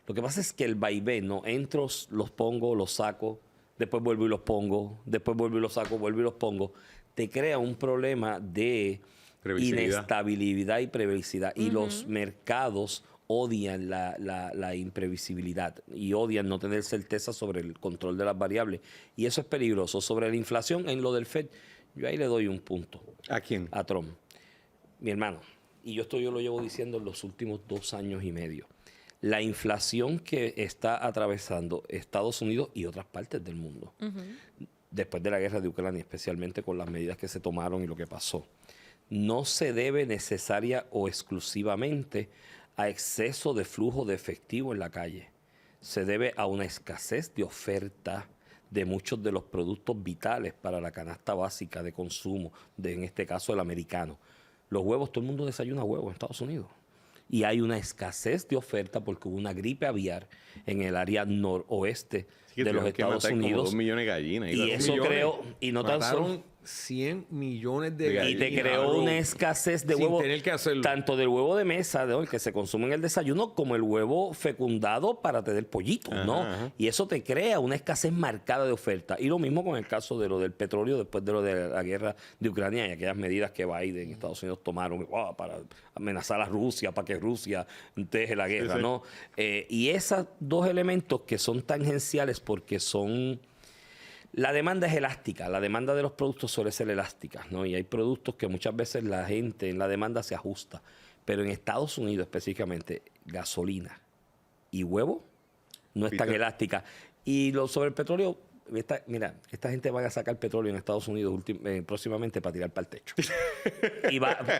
Lo que pasa es que el vaivén, ¿no? Entro, los pongo, los saco, después vuelvo y los pongo, después vuelvo y los saco, vuelvo y los pongo. Te crea un problema de inestabilidad y previsibilidad. Y los mercados odian la imprevisibilidad y odian no tener certeza sobre el control de las variables. Y eso es peligroso. Sobre la inflación, en lo del FED, yo ahí le doy un punto. ¿A quién? A Trump. Mi hermano. Y yo lo llevo diciendo en los últimos 2 años y medio. la inflación que está atravesando Estados Unidos y otras partes del mundo, después de la guerra de Ucrania, especialmente con las medidas que se tomaron y lo que pasó, no se debe necesaria o exclusivamente a exceso de flujo de efectivo en la calle. Se debe a una escasez de oferta de muchos de los productos vitales para la canasta básica de consumo, en este caso el americano. Los huevos, todo el mundo desayuna huevos en Estados Unidos. Y hay una escasez de oferta porque hubo una gripe aviar en el área noroeste de los Estados Unidos. Como 2 millones de gallinas. Y eso creó, y no tan solo... Mataron 100 millones de gallinas. Y te creó una escasez de sin huevos, tener que hacerlo. tanto del huevo de mesa, el que se consume en el desayuno, como el huevo fecundado para tener pollitos, ¿no? Ajá. Y eso te crea una escasez marcada de oferta. Y lo mismo con el caso de lo del petróleo después de lo de la guerra de Ucrania y aquellas medidas que Biden y Estados Unidos tomaron para amenazar a Rusia, para que Rusia deje la guerra, Sí. ¿no? Y esos dos elementos que son tangenciales porque son... La demanda es elástica, la demanda de los productos suele ser elástica, ¿no? Y hay productos que muchas veces la gente en la demanda se ajusta. Pero en Estados Unidos específicamente, gasolina y huevo no es tan Peter. elástica. Y sobre el petróleo, mira, esta gente va a sacar petróleo en Estados Unidos próximamente para tirar para el techo.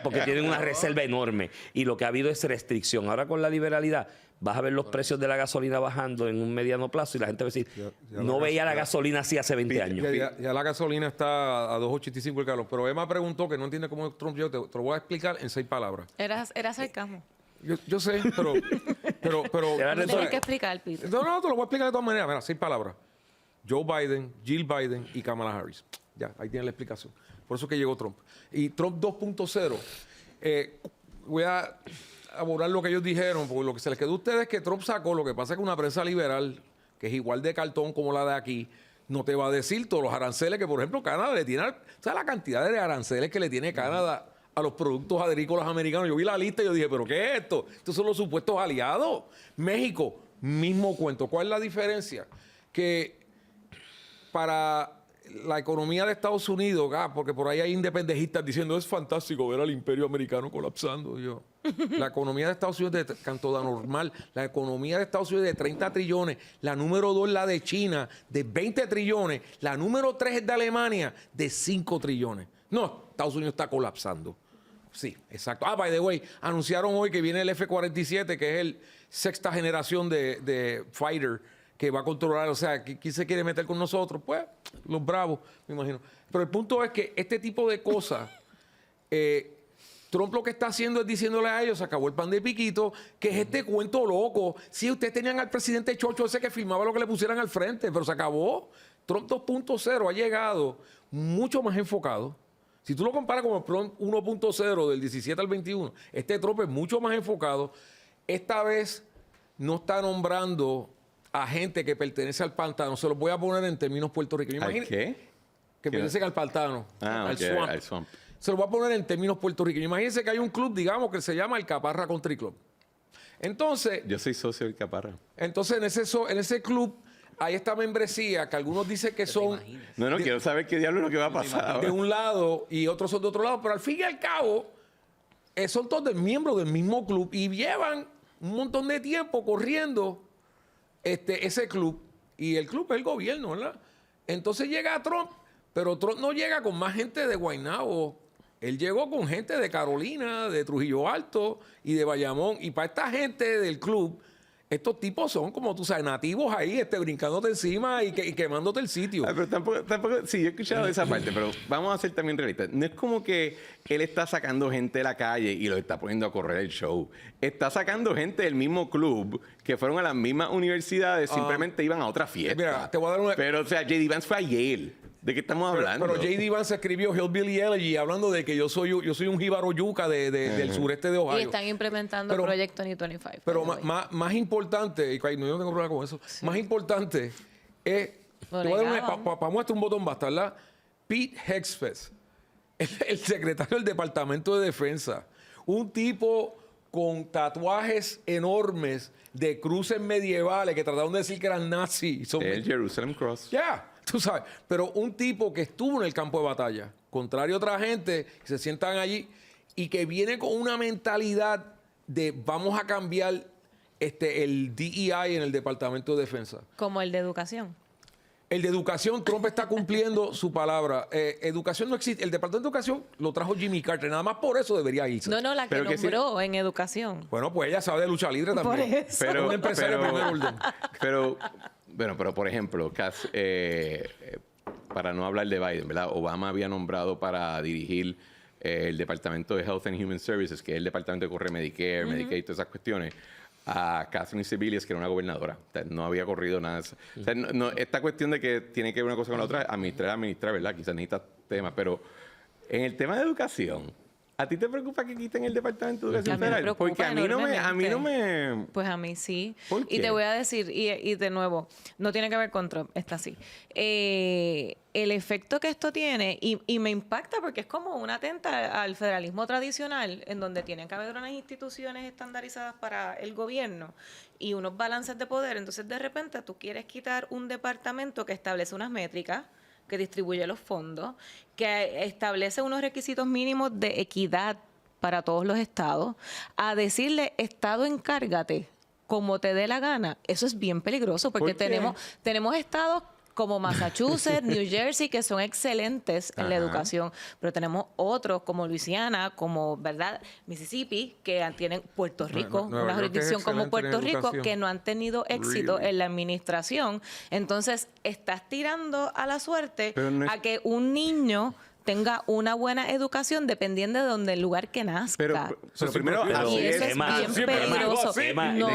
Porque tienen una reserva enorme. Y lo que ha habido es restricción. Ahora con la liberalidad, vas a ver los precios de la gasolina bajando en un mediano plazo y la gente va a decir, Ya no veía la ya- gasolina así hace 20 años. Ya la gasolina está a 2.85 el galón. Pero Emma preguntó que no entiende cómo Trump llegó. Te lo voy a explicar en 6 palabras. Era sarcasmo. Yo sé, pero Era No Eso tienes es- que explicar, Peter. No, te lo voy a explicar de todas maneras. Mira, 6 palabras. Joe Biden, Jill Biden y Kamala Harris. Ya, ahí tienen la explicación. Por eso que llegó Trump. Y Trump 2.0, voy a abordar lo que ellos dijeron, porque lo que se les quedó a ustedes es que Trump sacó, lo que pasa es que una prensa liberal, que es igual de cartón como la de aquí, no te va a decir todos los aranceles que, por ejemplo, Canadá le tiene. ¿Sabes la cantidad de aranceles que le tiene Canadá a los productos agrícolas americanos? Yo vi la lista y yo dije, ¿pero qué es esto? Estos son los supuestos aliados. México, mismo cuento. ¿Cuál es la diferencia? Que para la economía de Estados Unidos, porque por ahí hay independejistas diciendo es fantástico ver al imperio americano colapsando. La economía de Estados Unidos de canto da normal, la economía de Estados Unidos de 30 trillones, la número 2 la de China de 20 trillones, la número 3 es de Alemania de 5 trillones. No, Estados Unidos está colapsando. Sí, exacto. By the way, anunciaron hoy que viene el F-47, que es el sexta generación de fighter que va a controlar, o sea, ¿quién se quiere meter con nosotros? Pues, los bravos, me imagino. Pero el punto es que este tipo de cosas, Trump lo que está haciendo es diciéndole a ellos, se acabó el pan de piquito, que es este cuento loco. Sí, ustedes tenían al presidente chocho ese que firmaba lo que le pusieran al frente, pero se acabó. Trump 2.0 ha llegado mucho más enfocado. Si tú lo comparas con el Trump 1.0 del 17 al 21, este Trump es mucho más enfocado. Esta vez no está nombrando a gente que pertenece al pantano. Se los voy a poner en términos puertorriqueños. ¿Al Imagínate qué? que pertenecen al pantano, al ok, swamp. al swamp. Se los voy a poner en términos puertorriqueños. Imagínense que hay un club, digamos, que se llama el Caparra Country Club. Entonces, Yo soy socio del Caparra. en ese club hay esta membresía que algunos dicen que son No, quiero saber qué diablo es lo que va a pasar de ahora. un lado y otros son de otro lado, pero al fin y al cabo son todos miembros del mismo club y llevan un montón de tiempo corriendo ese club, y el club es el gobierno, ¿verdad? Entonces llega Trump, pero Trump no llega con más gente de Guaynabo. Él llegó con gente de Carolina, de Trujillo Alto y de Bayamón. Y para esta gente del club, estos tipos son, como tú sabes, nativos ahí, brincándote encima y quemándote el sitio. Pero tampoco, sí, yo he escuchado esa parte, pero vamos a ser también realistas. No es como que él está sacando gente de la calle y lo está poniendo a correr el show. Está sacando gente del mismo club que fueron a las mismas universidades, simplemente iban a otra fiesta. Mira, te voy a dar una... Pero, o sea, J.D. Vance fue a Yale. ¿De qué estamos hablando? Pero J.D. Vance escribió Hillbilly Elegy hablando de que yo soy un jíbaro yuca del sureste de Ohio. Y están implementando Pero- Project 2025. Pero by the way. más importante, y no yo tengo problema con eso, más importante es, te voy a dar Obligado. para muestra un botón basta, ¿verdad? Pete Hegseth, el secretario del Departamento de Defensa, un tipo con tatuajes enormes de cruces medievales que trataron de decir que eran nazis. Son El Jerusalem Cross. ya, tú sabes. Pero un tipo que estuvo en el campo de batalla, contrario a otra gente que se sientan allí y que viene con una mentalidad de vamos a cambiar el DEI en el Departamento de Defensa. Como el de educación. El de educación, Trump está cumpliendo su palabra. Educación no existe. El Departamento de Educación lo trajo Jimmy Carter. Nada más por eso debería irse. No, la que Pero que sí. nombró en educación. Bueno, pues ella sabe de lucha libre Por también. eso. Es una empresaria de primer orden. pero, bueno, pero por ejemplo, para no hablar de Biden, ¿verdad? Obama había nombrado para dirigir el Departamento de Health and Human Services, que es el departamento que corre Medicare, Medicaid, todas esas cuestiones, a Catherine Sebelius, que era una gobernadora. O sea, no había corrido nada de eso. O sea, esta cuestión de que tiene que ver una cosa con la otra, administrar, ¿verdad? Quizás necesita temas, pero en el tema de educación, ¿a ti te preocupa que quiten el Departamento de Educación A mí me Federal? preocupa Porque a mí no me... Pues a mí sí. ¿Por Y qué? te voy a decir, y de nuevo, no tiene que ver con Trump, está así. El efecto que esto tiene, y me impacta porque es como una atenta al federalismo tradicional, en donde tienen que haber unas instituciones estandarizadas para el gobierno y unos balances de poder. Entonces, de repente, tú quieres quitar un departamento que establece unas métricas, que distribuye los fondos, que establece unos requisitos mínimos de equidad para todos los estados, a decirle, Estado, encárgate como te dé la gana. Eso es bien peligroso porque ¿Por qué? tenemos estados como Massachusetts, New Jersey, que son excelentes en la Ajá. educación, pero tenemos otros como Luisiana, como, ¿verdad?, Mississippi, que tienen Puerto Rico, Nueva una York es jurisdicción como excelente en Puerto Rico, educación. que no han tenido éxito Really? en la administración. Entonces, estás tirando a la suerte Pero no es- a que un niño tenga una buena educación dependiendo de donde el lugar que nazca. Pero primero, Pero- así y es. eso es Emma, bien sí, pero Emma, peligroso. Emma, No.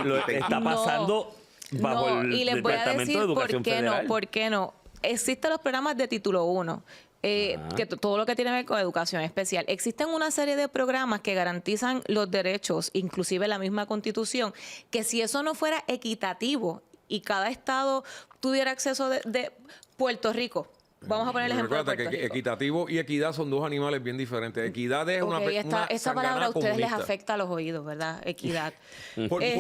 lo está No. pasando bajo No, el y les voy a Departamento decir de Educación por qué Federal. no, por qué no. Existen los programas de título 1. Que todo lo que tiene que ver con educación especial. Existen una serie de programas que garantizan los derechos, inclusive la misma Constitución, que si eso no fuera equitativo y cada estado tuviera acceso de Puerto Rico. Vamos a poner el ejemplo de Recuerda Puerto que Rico. equitativo y equidad son dos animales bien diferentes. Equidad es una, Ok, esta una palabra a ustedes les comunista. afecta a los oídos, ¿verdad? Equidad. Porque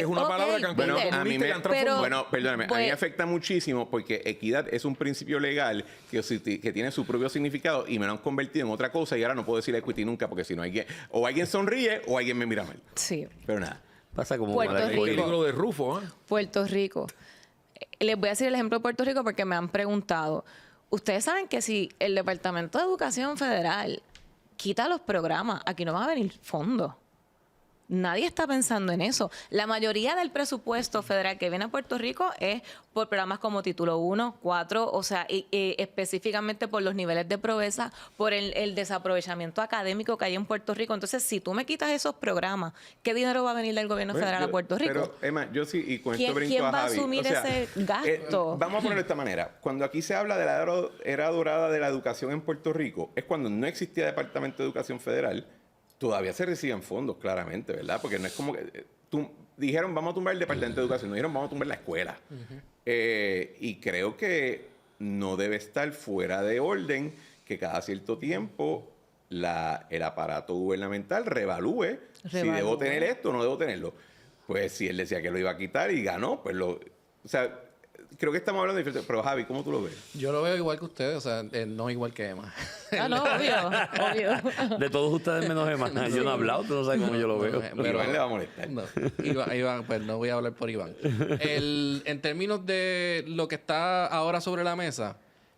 es una ok, palabra que han Bueno, Peter, a mí me, pero- bueno, perdóname, a mí me pues- afecta muchísimo porque equidad es un principio legal que tiene su propio significado y me lo han convertido en otra cosa y ahora no puedo decir equity nunca porque si no alguien sonríe o alguien me mira mal. Sí. Pero nada. Pasa como Puerto mala El Rico. lengua. libro de Rufo, ¿eh? Puerto Rico. Les voy a decir el ejemplo de Puerto Rico porque me han preguntado. Ustedes saben que si el Departamento de Educación Federal quita los programas, aquí no van a venir fondos. Nadie está pensando en eso. La mayoría del presupuesto federal que viene a Puerto Rico es por programas como Título 1, 4, o sea, y específicamente por los niveles de pobreza, por el desaprovechamiento académico que hay en Puerto Rico. Entonces, si tú me quitas esos programas, ¿qué dinero va a venir del gobierno federal a Puerto Rico? Pero, Emma, yo sí, y con ¿Quién- esto brinco quién a va a Javi. asumir ese gasto? Vamos a ponerlo de esta manera. Cuando aquí se habla de la era dorada de la educación en Puerto Rico, es cuando no existía Departamento de Educación Federal. Todavía se reciben fondos, claramente, ¿verdad? Porque no es como que... dijeron, vamos a tumbar el Departamento de Educación. No dijeron, vamos a tumbar la escuela. Y creo que no debe estar fuera de orden que cada cierto tiempo el aparato gubernamental revalúe si debo tener esto o no debo tenerlo. Pues si él decía que lo iba a quitar y ganó, pues lo... O sea, creo que estamos hablando de diferente. Pero Javi, ¿cómo tú lo ves? Yo lo veo igual que ustedes, o sea, no igual que Emma. Ah, no, obvio. De todos ustedes menos Emma. Yo no he hablado, tú no sabes cómo yo lo veo. Pero- Iván le va a molestar. No, Iván, pues no voy a hablar por Iván. En términos de lo que está ahora sobre la mesa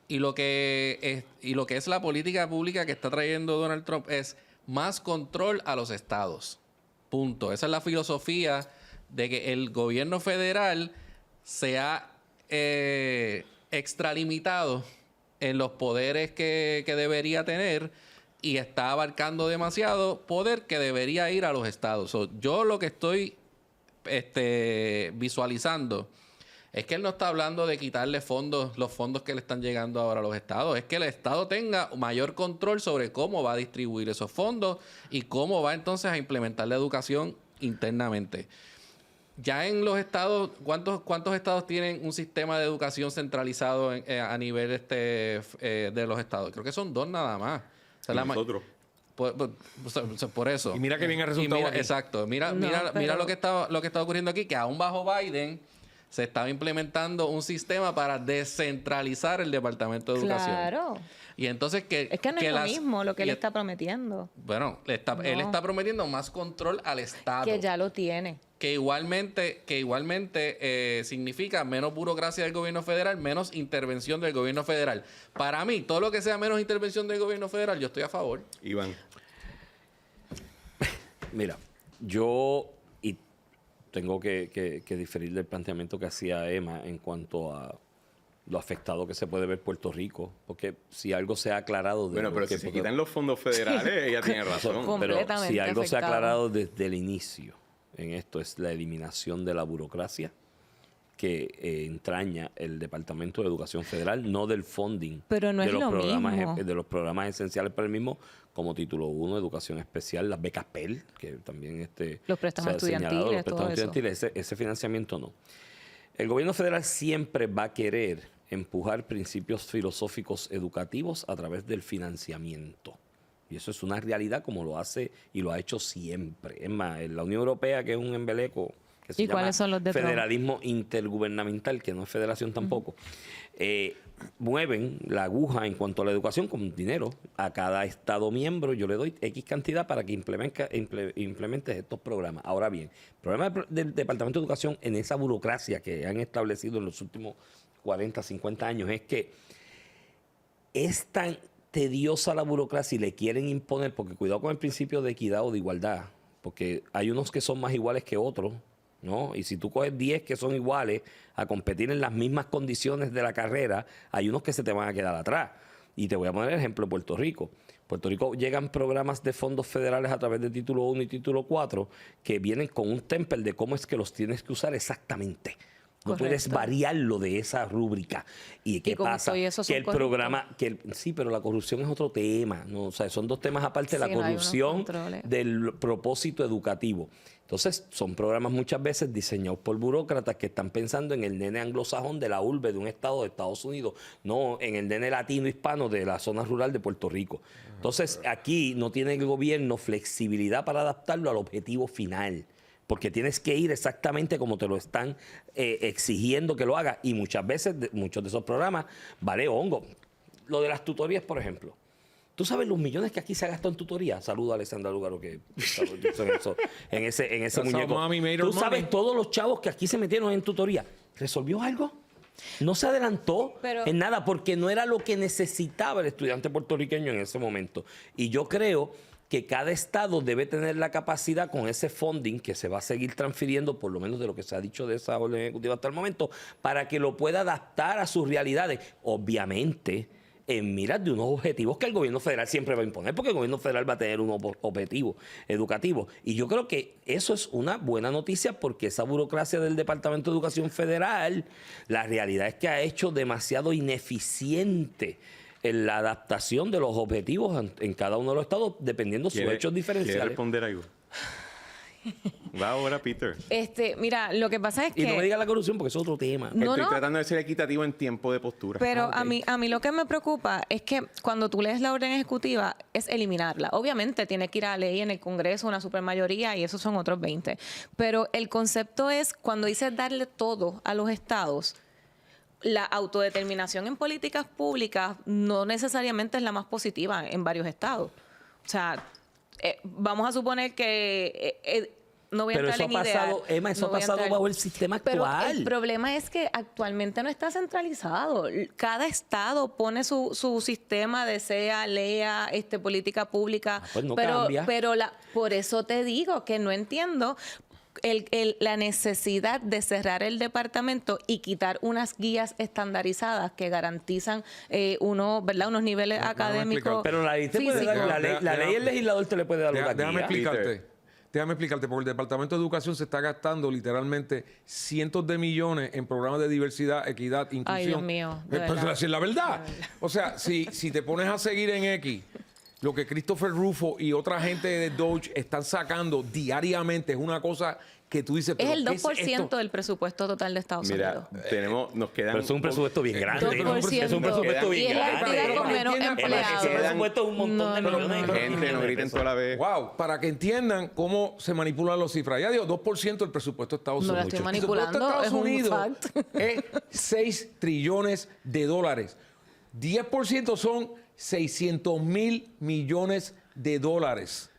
y lo que es la política pública que está trayendo Donald Trump es más control a los estados. Punto. Esa es la filosofía de que el gobierno federal se ha extralimitado en los poderes que debería tener y está abarcando demasiado poder que debería ir a los estados. Yo lo que estoy visualizando es que él no está hablando de quitarle los fondos que le están llegando ahora a los estados. Es que el estado tenga mayor control sobre cómo va a distribuir esos fondos y cómo va entonces a implementar la educación internamente. Ya en los estados, ¿cuántos estados tienen un sistema de educación centralizado a nivel de los estados? Creo que son 2 nada más. O sea, Nosotros. por eso. Y mira que bien el resultado aquí. Exacto. Mira pero- lo que está ocurriendo aquí, que aún bajo Biden se estaba implementando un sistema para descentralizar el Departamento de Educación. Claro. Y entonces Es que no es lo mismo lo que él está prometiendo. Bueno, él está prometiendo más control al Estado. Que ya lo tiene. que igualmente significa menos burocracia del gobierno federal, menos intervención del gobierno federal. Para mí, todo lo que sea menos intervención del gobierno federal, yo estoy a favor. Iván. Mira, yo tengo que diferir del planteamiento que hacía Emma en cuanto a lo afectado que se puede ver Puerto Rico, porque si algo se ha aclarado... Bueno, pero si se quitan los fondos federales, ella tiene razón. Pero Completamente si algo se ha afectado. aclarado desde el inicio en esto es la eliminación de la burocracia que entraña el Departamento de Educación Federal, no del funding Pero no de es los lo programas mismo. de los programas esenciales para el mismo, como Título 1, Educación Especial, las becas PEL, que también Los préstamos se ha señalado, estudiantiles, los préstamos todo eso. estudiantiles, ese financiamiento no. El gobierno federal siempre va a querer empujar principios filosóficos educativos a través del financiamiento. Y eso es una realidad como lo hace y lo ha hecho siempre. Es más, en la Unión Europea, que es un embeleco que se ¿Y llama cuáles son los de Trump? federalismo intergubernamental, que no es federación tampoco, mueven la aguja en cuanto a la educación con dinero. A cada Estado miembro yo le doy X cantidad para que implemente estos programas. Ahora bien, el problema del Departamento de Educación en esa burocracia que han establecido en los últimos 40, 50 años es que es tan tediosa la burocracia y le quieren imponer, porque cuidado con el principio de equidad o de igualdad, porque hay unos que son más iguales que otros, ¿no? Y si tú coges 10 que son iguales a competir en las mismas condiciones de la carrera, hay unos que se te van a quedar atrás. Y te voy a poner el ejemplo de Puerto Rico. Puerto Rico llegan programas de fondos federales a través de Título 1 y Título 4 que vienen con un template de cómo es que los tienes que usar exactamente. No puedes Correcto. variarlo de esa rúbrica. ¿Y qué como pasa? soy, esos Que son el correctos. programa, sí, pero la corrupción es otro tema, ¿no? O sea, son dos temas aparte, Sí, la no, hay unos corrupción controles. del propósito educativo. Entonces, son programas muchas veces diseñados por burócratas que están pensando en el nene anglosajón de la urbe de un estado de Estados Unidos, no en el nene latino hispano de la zona rural de Puerto Rico. Entonces, aquí no tiene el gobierno flexibilidad para adaptarlo al objetivo final, porque tienes que ir exactamente como te lo están exigiendo que lo hagas. Y muchas veces, muchos de esos programas, vale hongo. Lo de las tutorías, por ejemplo. ¿Tú sabes los millones que aquí se ha gastado en tutoría? Saluda a Alessandra Lugaro, que en ese That's how muñeco. mommy made her ¿Tú sabes money. todos los chavos que aquí se metieron en tutoría? ¿Resolvió algo? No se adelantó Pero- en nada porque no era lo que necesitaba el estudiante puertorriqueño en ese momento. Y yo creo que cada estado debe tener la capacidad con ese funding que se va a seguir transfiriendo, por lo menos de lo que se ha dicho de esa orden ejecutiva hasta el momento, para que lo pueda adaptar a sus realidades. Obviamente, en miras de unos objetivos que el gobierno federal siempre va a imponer, porque el gobierno federal va a tener unos objetivos educativos. Y yo creo que eso es una buena noticia, porque esa burocracia del Departamento de Educación Federal, la realidad es que ha hecho demasiado ineficiente en la adaptación de los objetivos en cada uno de los estados, dependiendo de sus hechos ¿Quiere diferenciales. responder algo? Va ahora, Peter. Mira, lo que pasa es Y no me que... diga la corrupción, porque es otro tema. No, Estoy no. tratando de ser equitativo en tiempo de postura. Pero a mí lo que me preocupa es que cuando tú lees la orden ejecutiva es eliminarla. Obviamente tiene que ir a ley en el Congreso una supermayoría y esos son otros 20. Pero el concepto es cuando dice darle todo a los estados, la autodeterminación en políticas públicas no necesariamente es la más positiva en varios estados. O sea, vamos a suponer que... no voy a Pero entrar eso ha en ideas, pasado, Emma, eso no ha voy a pasado entrar- bajo el sistema Pero actual. el problema es que actualmente no está centralizado. Cada estado pone su sistema de SEA, LEA, política pública. pues no pero cambia. por eso te digo que no entiendo la necesidad de cerrar el departamento y quitar unas guías estandarizadas que garantizan unos niveles Déjame académicos. explicar. Pero la ley te puede físicos. dar, la ley el legislador te le puede dar una Déjame guía. explicarte. Déjame explicarte, porque el Departamento de Educación se está gastando literalmente cientos de millones en programas de diversidad, equidad, inclusión. Ay, Dios mío, de Pues, verdad. así es la verdad. O sea, si te pones a seguir en X, lo que Christopher Rufo y otra gente de Doge están sacando diariamente es una cosa que tú dices... Es ¿pero el qué es 2% esto? del presupuesto total de Estados Mira, Unidos. nos quedan... Pero es un presupuesto bien grande. 2%. Es un presupuesto Y bien es la grande. entidad con Pero menos entiendan- empleados. Ese presupuesto es un montón de millones. Gente, no griten toda la vez. Wow, para que entiendan cómo se manipulan las cifras. Ya digo, 2% del presupuesto de Estados No la Unidos. estoy El presupuesto de manipulando, Estados es un Unidos fact. es 6 trillones de dólares. 10% son 600 mil millones de dólares.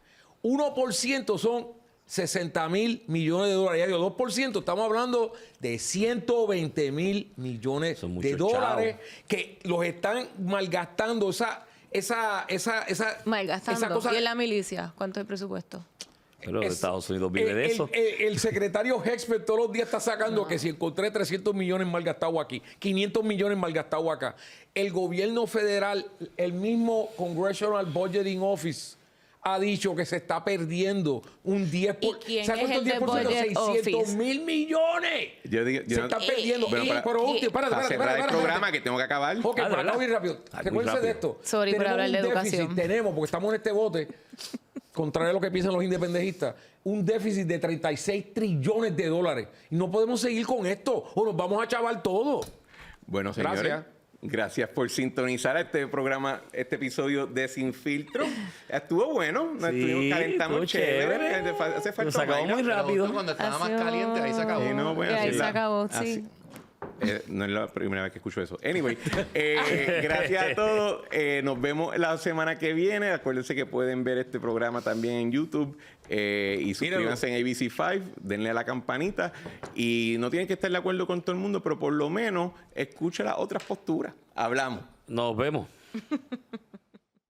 1% son $60,000 millones. Ya digo, 2%, estamos hablando de $120,000 millones Son de muchos dólares que los están malgastando. Esa Malgastando. cosa. ¿Y en la milicia? ¿Cuánto es el presupuesto? Pero Estados Unidos vive de eso. El secretario Hexper todos los días está sacando que si encontré 300 millones malgastados aquí, 500 millones malgastados acá. El gobierno federal, el mismo Congressional Budgeting Office, ha dicho que se está perdiendo un 10%. ¿Y quién ¿Sabe es cuánto el de 10%? Budget Office? $600,000 millones. Yo digo, Se está perdiendo. Bueno, Pero último, para cerrar el programa, que tengo que acabar. Ok, para ¿verdad? acabar bien rápido. Muy Recuérdense de rápido. esto. Sorry por Tenemos hablar de un déficit, educación. Tenemos, porque estamos en este bote, contrario a lo que piensan los independentistas, un déficit de 36 trillones de dólares. Y no podemos seguir con esto o nos vamos a chavar todo. Bueno, señores, gracias por sintonizar este programa, este episodio de Sin Filtro. Estuvo bueno, nos Sí, estuvimos calentando estuvo chévere. chévere. Hace Nos falta acabó más. muy rápido. Cuando estaba más Hace caliente, ahí se acabó. Sí, no, bueno, Y ahí así se la- acabó, sí. así. No es la primera vez que escucho eso. Anyway, gracias a todos. Nos vemos la semana que viene. Acuérdense que pueden ver este programa también en YouTube. Y suscríbanse en ABC5. Denle a la campanita. Y no tienen que estar de acuerdo con todo el mundo, pero por lo menos escucha las otras posturas. Hablamos. Nos vemos.